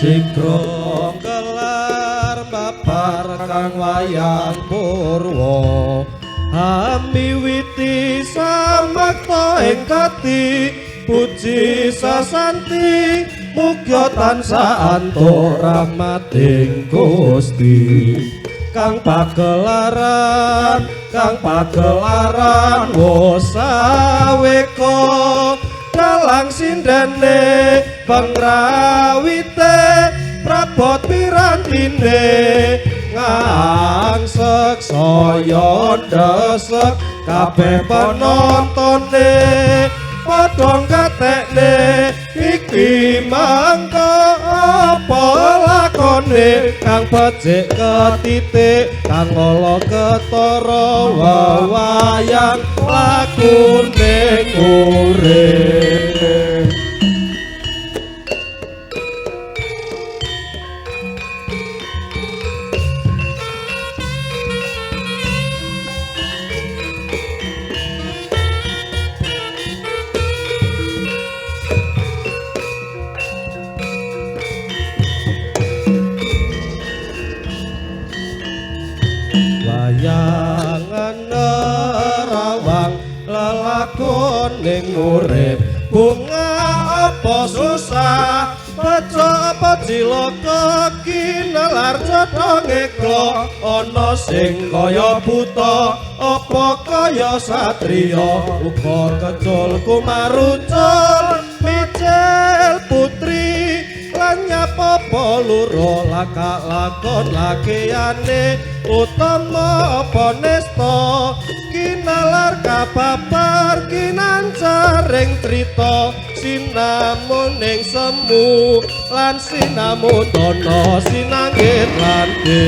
sikro gelar babar kang wayang purwa amiwiti samakta ing kati puji sasanti muga tansah antuk rahmating Gusti kang pagelaran wosaweka dalang sindene pangrawite prabot pirantine ngangsek saya ndesek kabeh penontone padha katekne iki mangko apa lakone kang becik ketitik kang ala ketara wayang lakune urip wayangan nerawang lelakon ning urip bunga apa susah baca apa cilaka kinelar cetha ngeklo ana sing kaya buta apa kaya satriya uga kecul kumarucul micil putri lan nyapa loro lakak lakon lakiane utama apa nesta kinalar kababar kinancaring crita sinamun ning semu lan sinamun tono sinanggit lante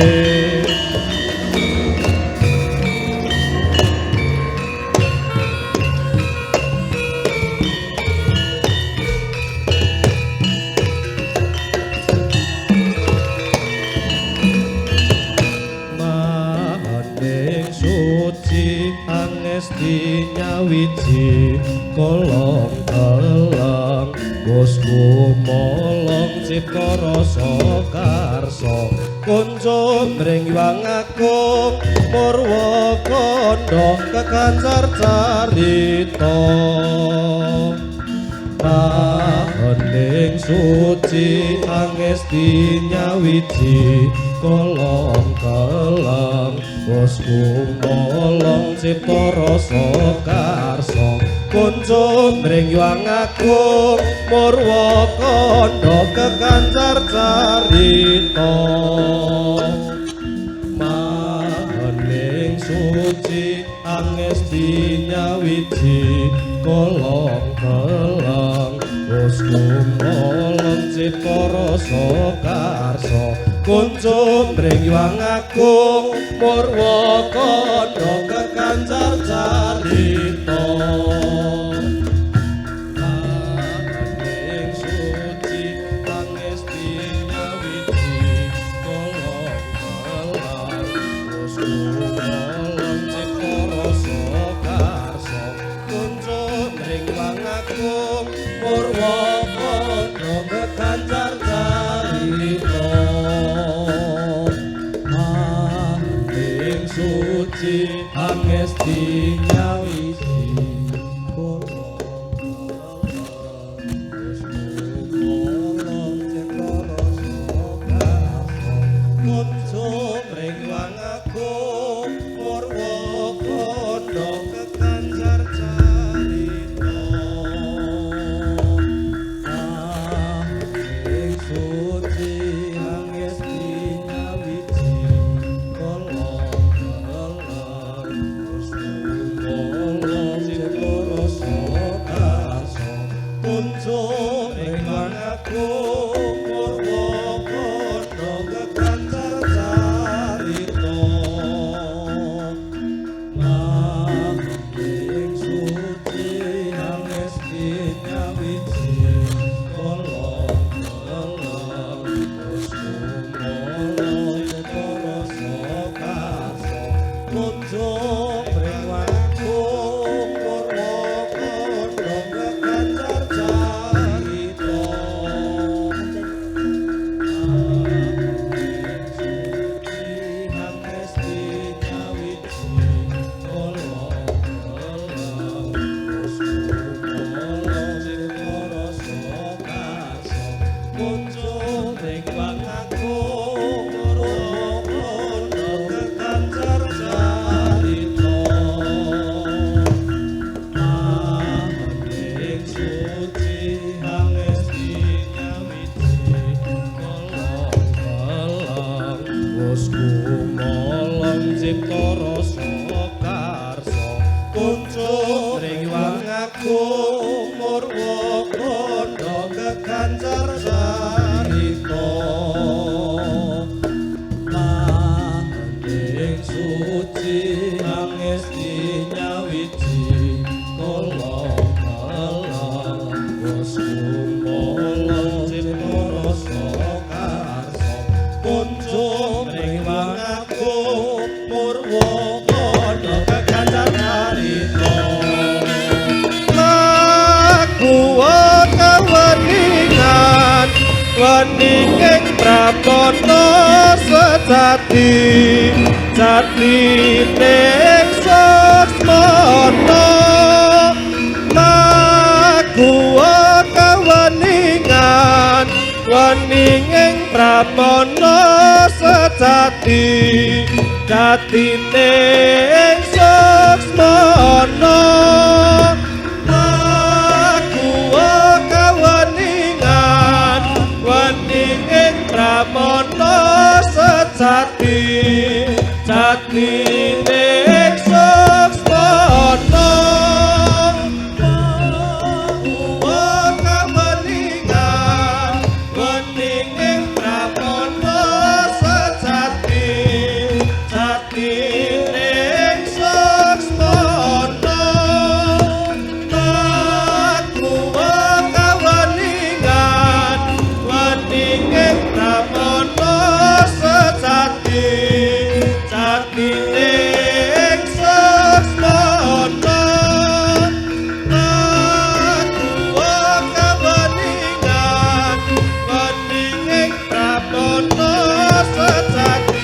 angesti nyawiji kolong telang bosku molong cipta rasa karsa kunjung mring wang agung murwa kandha kekancar carita pahending suci angesti nyawiji kolong telang bosku molong cipta rasa karsa kunjung mring wang agung murwa kandha kekancar carita mahening suci angesti nyawiji kolong telang bosku molong cipta rasa karsa kunjung mring wang agung murwa kandha kekancar carita maning suci angesti nyawiji kolong telang bosku molong cipta rasa karsa kunjung mring wang agung murwa kandha kekancar carita suci angesti nyawiji kolong molong cipta rasa karsa kunjung mring wang agung murwa kandha kekancar carita suci angesti nyawiji kolong Agung Murwokondo kekancar carita mangending suci angesti nyawiji kala wis kumpul cipta karsa kunjung ring wangaku Murwokondo kekancar carita kaweningan weninging prapono sejati jati ning sasmana lagu kaweningan weninging prapono sejati jati ning sasmana pramono sejati jati ning saksana kaweningan weninging pramono sejati jati ning saksana kaweningan weninging pramono sejati jati ning sasmana kaweningan weninging pramono sejati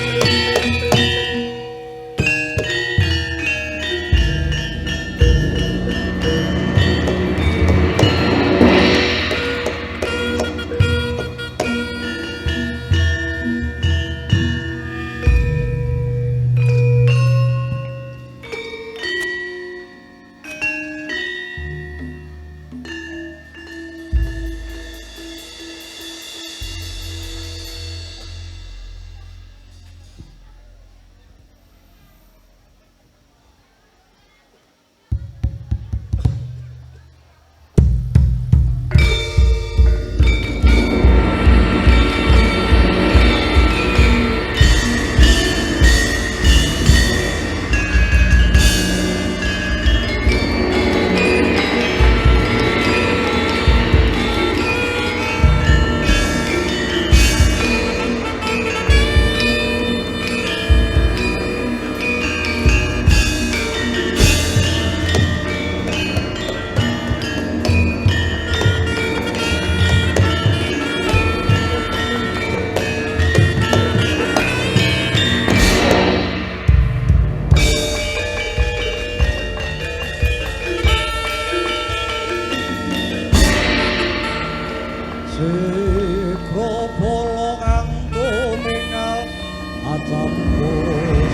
Sikro polo kang tumingal acapku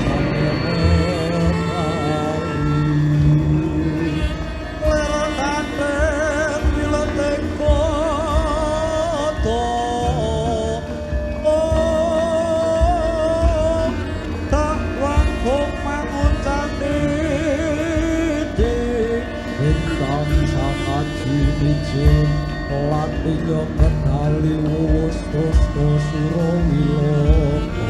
sampe merari Lerkandeng bileting koto tak wangkung manguncang didik bintang sangat dimijin Latiyo kendali wus tosto suro wiloko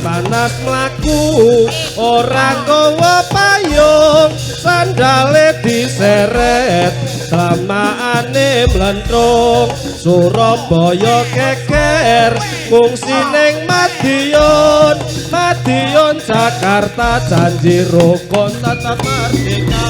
panas mlaku ora nggawa payung sandale diseret lamaane mlentrung Surabaya keker fungsi ning Madiun Madiun Jakarta janji rukun tetap merdeka.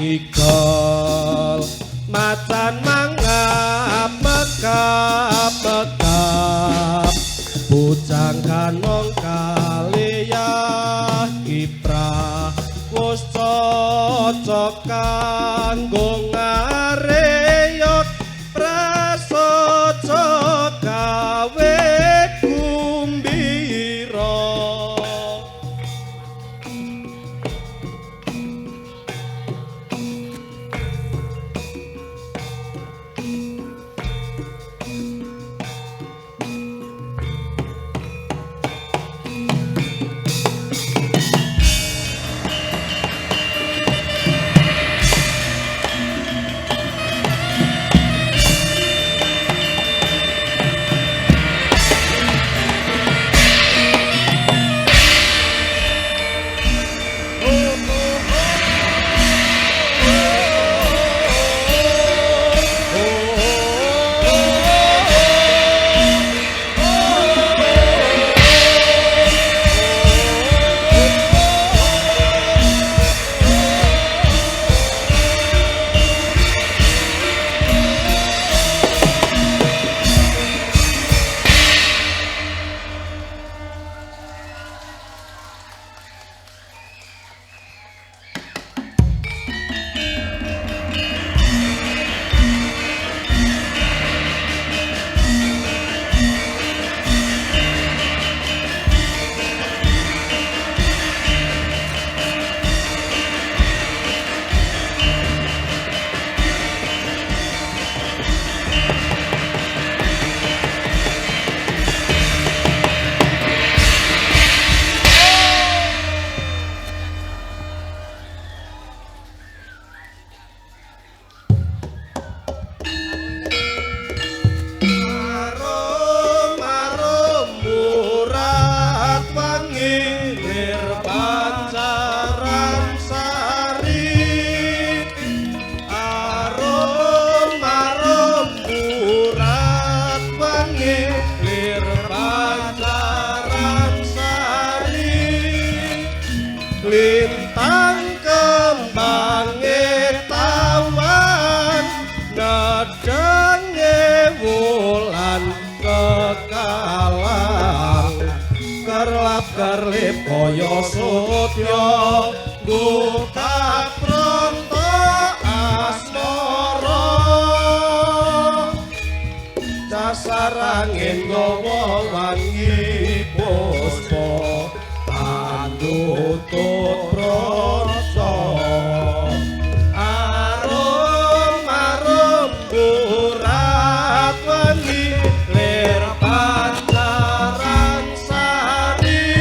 Mikol macan mangap mekap mekap bujang kanong kaliyah kiprah wis cocok kanggo ngareyot prasaja gawe kumbira. Lintang kembange tawan nedenge wulan kekalang kerlap kerlip kaya sutya buka pronto asmara dasar angin gawa wangi puspa tutut rasa arum-arum urat wangi lir pancaran sari.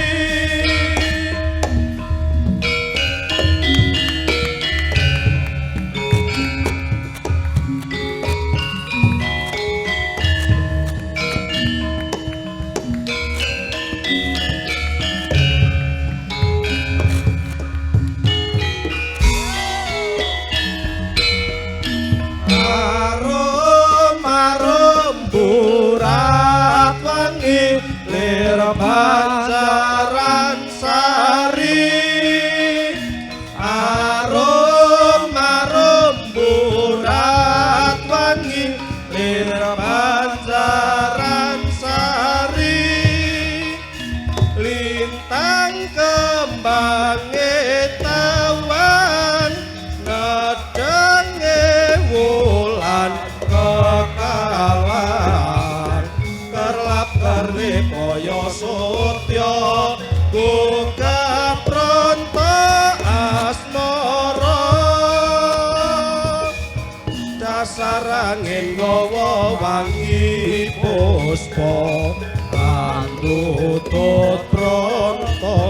Pancaran sari arum-arum burat wangi lir pancaran sari lintang kembange tawan nedenge wulan kekalan kerlap kerlip kaya sutya buka pronto asmara dasar angin gawa wangi puspa tutut pronto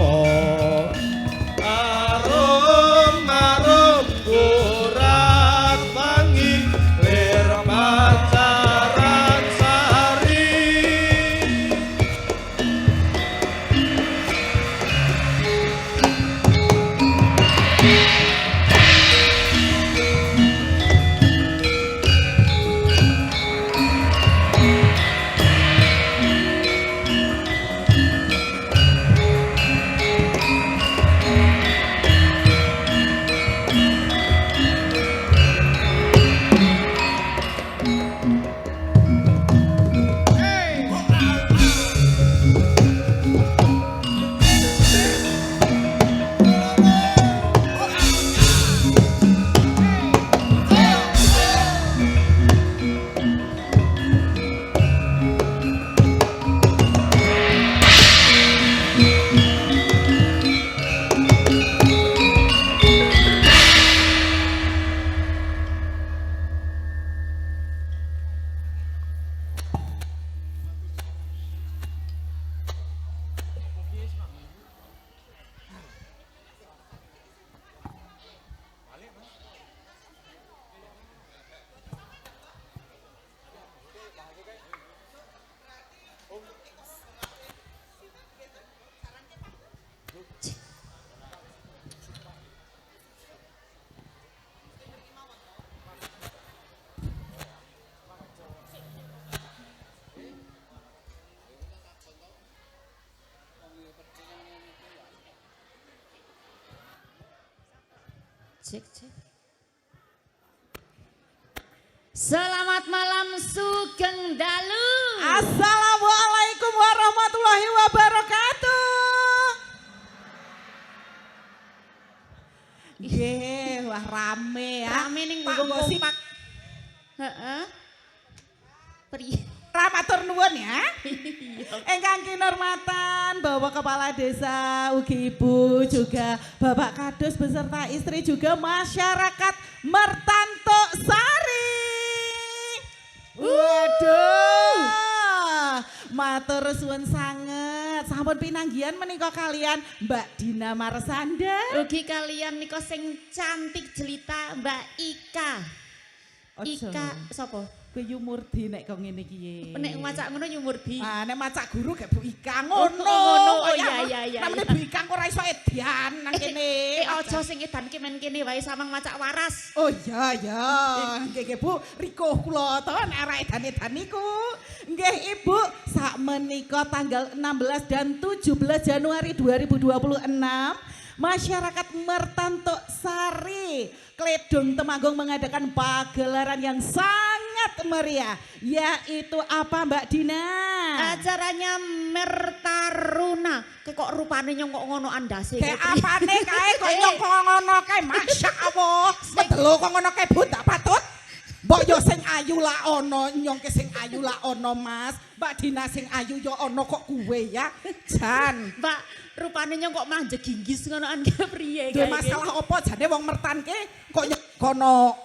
arum-arum urat wangi lir pancaran sari. Cek, cek. Selamat malam Sugeng Dalu. Assalamualaikum warahmatullahi wabarakatuh. Nggih, wah rame ya. Rame ning Pak nggo Gosip. kompak. Heeh. Priye? Matur nuwun ya. Iya. Ingkang kinurmatan Bapak Kepala Desa, ugi Ibu juga Bapak Kadus beserta istri juga masyarakat Mertanto Sari. Waduh. Matur suwun sanget. Sampun pinanggihan menika kalian Mbak Dina Marsanda. Ugi kalian nika sing cantik jelita Mbak Ika. Ika sapa? Kowe Yumurdi nek kok ngene iki. Nek macak ngono Yumurdi. Ah, nek macak guru kayak Bu Ika ngono. ngono. Oh, Ya, iya. namanya Bu Ika kok ora iso edian nang kene. Aja sing edan ki men kene wae samang macak waras. Oh iya ya. Nggih Bu, riko kula to nek ora edan-edan niku. Nggih Ibu, sak menika tanggal 16 dan 17 Januari 2026 masyarakat Mertanto Sari Kledong Temanggung mengadakan pagelaran yang sangat meriah, yaitu apa Mbak Dina? Acaranya Mertaruna. Kok rupane nyongkok ngono andase. Kayak apane kae kok nyongkok ngono kae, Masya Allah. Bedelo kok ngono kae Bu, tak patut. Mbok yo sing ayu lah ono, nyongke sing ayu lah ono Mas. Mbak Dina sing ayu yo ono kok kuwe ya. Jan. Mbak, rupane nyongkok mah jeginggis ngono an priye Duh masalah apa jane wong mertanke kok kono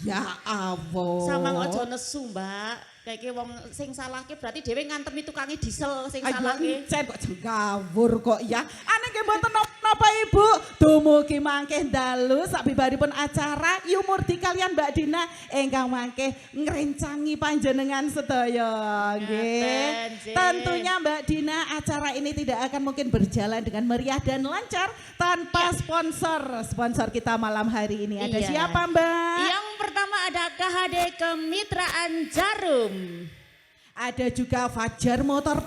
ya Allah. Samang aja nesu, Mbak. Kayak wong sing salahke berarti dhewe ngantemi tukange diesel sing Ayo salahke. encen kok jengkawur kok ya. Ane nggih mboten napa Ibu. Dumugi mangke dalu sabibaripun acara Yumurdi kalian Mbak Dina ingkang mangke ngrencangi panjenengan sedaya nggih. Ngaten, Cik. Tentunya Mbak Dina acara ini tidak akan mungkin berjalan dengan meriah dan lancar tanpa sponsor. Sponsor kita malam hari ini ada Iya. siapa Mbak? Yang pertama ada KHD Kemitraan Jarum. Ada juga Fajar Motor.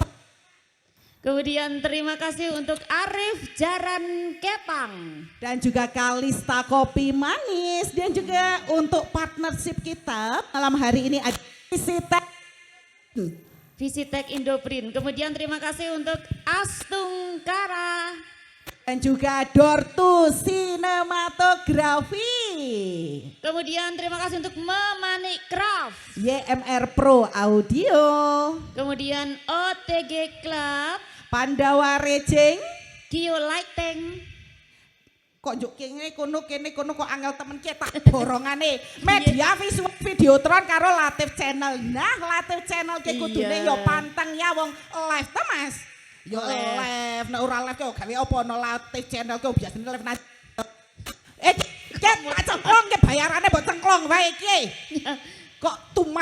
Kemudian terima kasih untuk Arif Jaran Kepang. Dan juga Kalista Kopi Manis. Dan juga untuk partnership kita malam hari ini ada Visitek. Visitek Indoprint. Kemudian terima kasih untuk Astungkara. Dan juga Dortu Sinematografi. Kemudian terima kasih untuk Memanik Craft. YMR Pro Audio. Kemudian OTG Club. Pandawa Rejeng. Kio Lighting. Kok njuk kene kono kok angel temen cetak borongane. Media visual Videotron karo Latif Channel. Nah, Latif Channel ki kudune Iya. yo panteng ya wong live ta Mas. Yo live, nek ora live kok gawe apa no Latif Channel kok biasane live na. Cet cengklong ki bayarane mbok cengklong wae iki. Kok tumas